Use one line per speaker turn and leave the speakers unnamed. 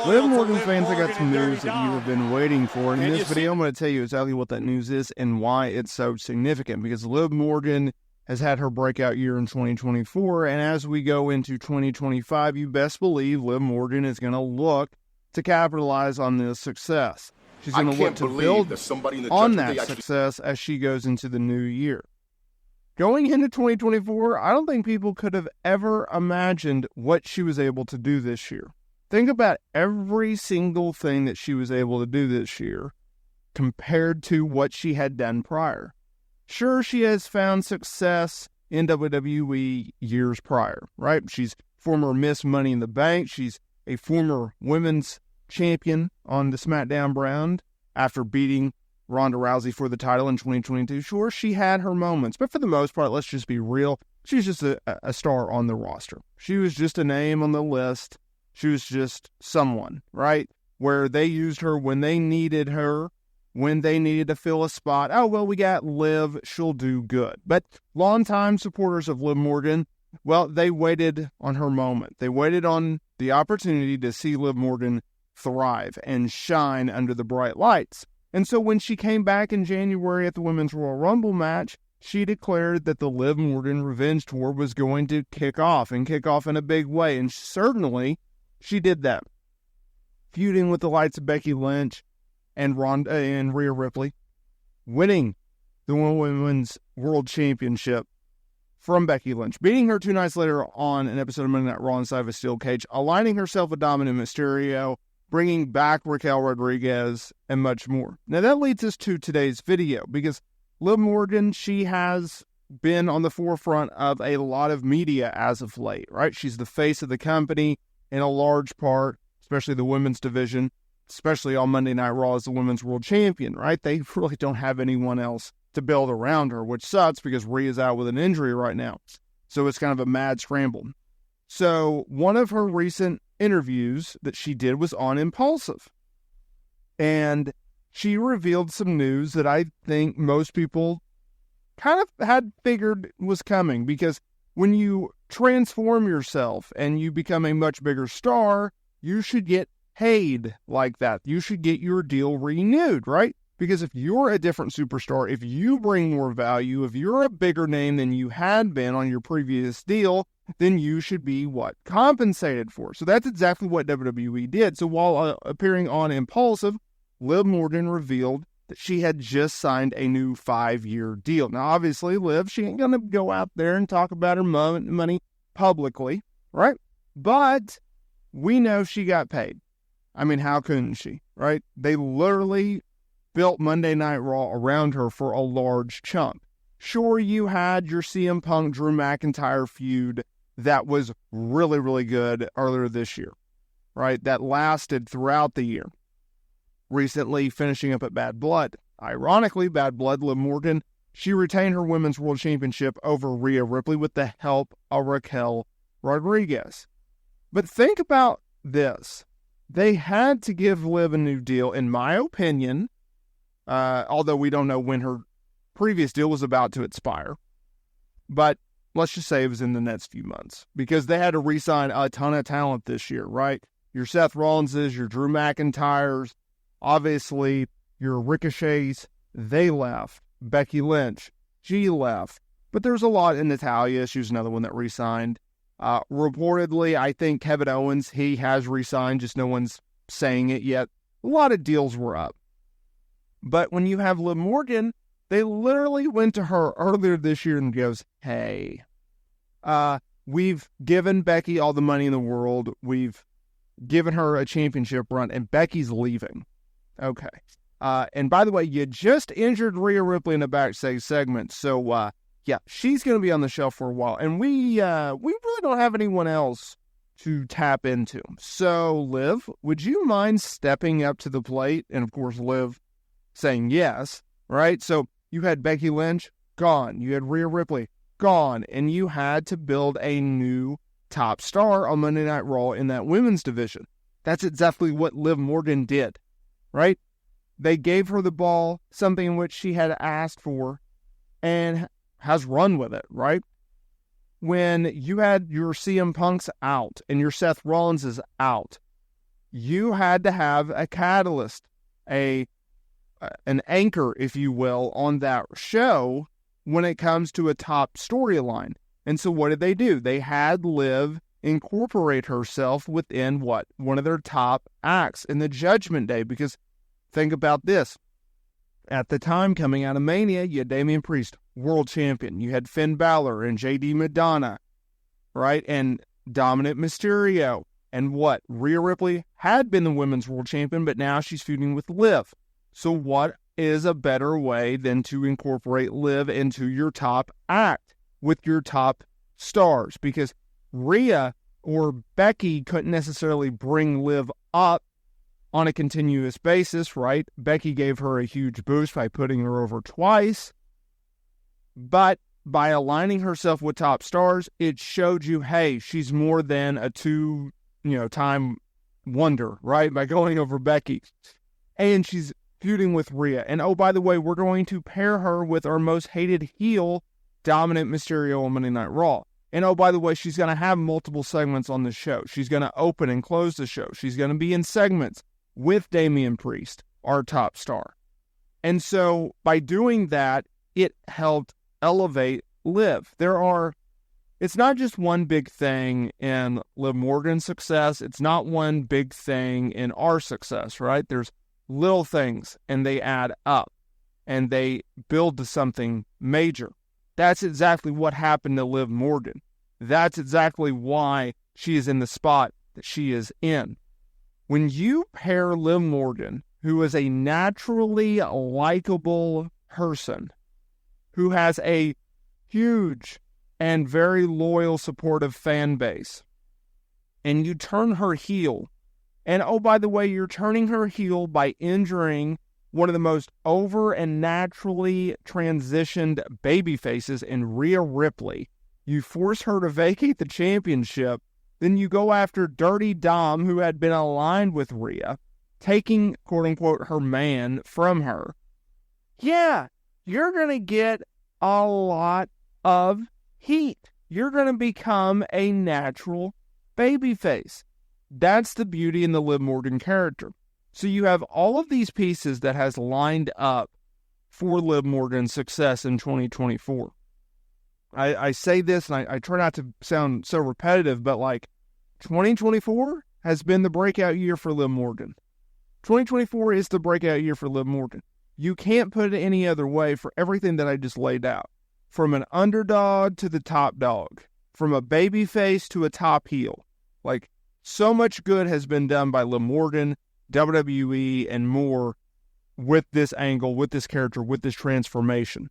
Liv Morgan fans, I got some news that you have been waiting for. And in this video, I'm going to tell you exactly what that news is and why it's so significant. Because Liv Morgan has had her breakout year in 2024. And as we go into 2025, you best believe Liv Morgan is going to look to capitalize on this success. She's going to look to build on that success as she goes into the new year. Going into 2024, I don't think people could have ever imagined what she was able to do this year. Think about every single thing that she was able to do this year compared to what she had done prior. Sure, she has found success in WWE years prior, right? She's former Miss Money in the Bank. She's a former women's champion on the SmackDown brand after beating Ronda Rousey for the title in 2022. Sure, she had her moments, but for the most part, let's just be real. She's just a star on the roster. She was just a name on the list. She was just someone, right? Where they used her when they needed her, when they needed to fill a spot. Oh, well, we got Liv. She'll do good. But longtime supporters of Liv Morgan, well, they waited on her moment. They waited on the opportunity to see Liv Morgan thrive and shine under the bright lights. And so when she came back in January at the Women's Royal Rumble match, she declared that the Liv Morgan Revenge Tour was going to kick off in a big way. And certainly she did that, feuding with the likes of Becky Lynch and Rhea Ripley, winning the Women's World Championship from Becky Lynch, beating her 2 nights later on an episode of Monday Night Raw inside of a steel cage, aligning herself with Dominic Mysterio, bringing back Raquel Rodriguez, and much more. Now that leads us to today's video, because Liv Morgan, she has been on the forefront of a lot of media as of late, right? She's the face of the company in a large part, especially the women's division, especially on Monday Night Raw as the women's world champion, right? They really don't have anyone else to build around her, which sucks because Rhea's out with an injury right now. So it's kind of a mad scramble. So one of her recent interviews that she did was on Impulsive. And she revealed some news that I think most people kind of had figured was coming, because when you transform yourself and you become a much bigger star, you should get paid like that. You should get your deal renewed, right? Because if you're a different superstar, if you bring more value, if you're a bigger name than you had been on your previous deal, then you should be what? Compensated for. So that's exactly what WWE did. So while appearing on Impulsive, Liv Morgan revealed that she had just signed a new 5-year deal. Now, obviously, Liv, she ain't going to go out there and talk about her money publicly, right? But we know she got paid. I mean, how couldn't she, right? They literally built Monday Night Raw around her for a large chunk. Sure, you had your CM Punk, Drew McIntyre feud that was really, really good earlier this year, right? That lasted throughout the year. Recently finishing up at Bad Blood. Ironically, Bad Blood, Liv Morgan, she retained her Women's World Championship over Rhea Ripley with the help of Raquel Rodriguez. But think about this. They had to give Liv a new deal, in my opinion, although we don't know when her previous deal was about to expire. But let's just say it was in the next few months, because they had to re-sign a ton of talent this year, right? Your Seth Rollinses, your Drew McIntyres, obviously your Ricochets, they left. Becky Lynch, she left. But there's a lot in Natalya. She was another one that re-signed. Reportedly, I think Kevin Owens, he has re-signed, just no one's saying it yet. A lot of deals were up. But when you have Liv Morgan, they literally went to her earlier this year and goes, hey, we've given Becky all the money in the world. We've given her a championship run, and Becky's leaving. Okay. And by the way, you just injured Rhea Ripley in a backstage segment. So, yeah, she's going to be on the shelf for a while. And we really don't have anyone else to tap into. So, Liv, would you mind stepping up to the plate? And, of course, Liv saying yes, right? So you had Becky Lynch, gone. You had Rhea Ripley, gone. And you had to build a new top star on Monday Night Raw in that women's division. That's exactly what Liv Morgan did, right? They gave her the ball, something in which she had asked for, and has run with it, right? When you had your CM Punks out and your Seth Rollins is out, you had to have a catalyst, an anchor, if you will, on that show when it comes to a top storyline. And so what did they do? They had Liv incorporate herself within what? One of their top acts in the Judgment Day. Because think about this. At the time, coming out of Mania, you had Damian Priest, world champion. You had Finn Balor and JD Madonna, right? And Dominant Mysterio. And what? Rhea Ripley had been the women's world champion, but now she's feuding with Liv. So what is a better way than to incorporate Liv into your top act with your top stars? Because Rhea or Becky couldn't necessarily bring Liv up on a continuous basis, right? Becky gave her a huge boost by putting her over twice. But by aligning herself with top stars, it showed you, hey, she's more than a time wonder, right? By going over Becky. And she's feuding with Rhea. And oh, by the way, we're going to pair her with our most hated heel, Dominant Mysterio, on Monday Night Raw. And oh, by the way, she's going to have multiple segments on the show. She's going to open and close the show. She's going to be in segments with Damian Priest, our top star. And so by doing that, it helped elevate Liv. It's not just one big thing in Liv Morgan's success. It's not one big thing in our success, right? There's little things, and they add up, and they build to something major. That's exactly what happened to Liv Morgan. That's exactly why she is in the spot that she is in. When you pair Liv Morgan, who is a naturally likable person, who has a huge and very loyal, supportive fan base, and you turn her heel, and oh, by the way, you're turning her heel by injuring one of the most over and naturally transitioned baby faces in Rhea Ripley. You force her to vacate the championship. Then you go after Dirty Dom, who had been aligned with Rhea, taking, quote-unquote, her man from her. Yeah, you're going to get a lot of heat. You're going to become a natural babyface. That's the beauty in the Liv Morgan character. So you have all of these pieces that has lined up for Liv Morgan's success in 2024. I say this, and I try not to sound so repetitive, but 2024 has been the breakout year for Liv Morgan. 2024 is the breakout year for Liv Morgan. You can't put it any other way for everything that I just laid out. From an underdog to the top dog. From a babyface to a top heel. So much good has been done by Liv Morgan, WWE, and more with this angle, with this character, with this transformation.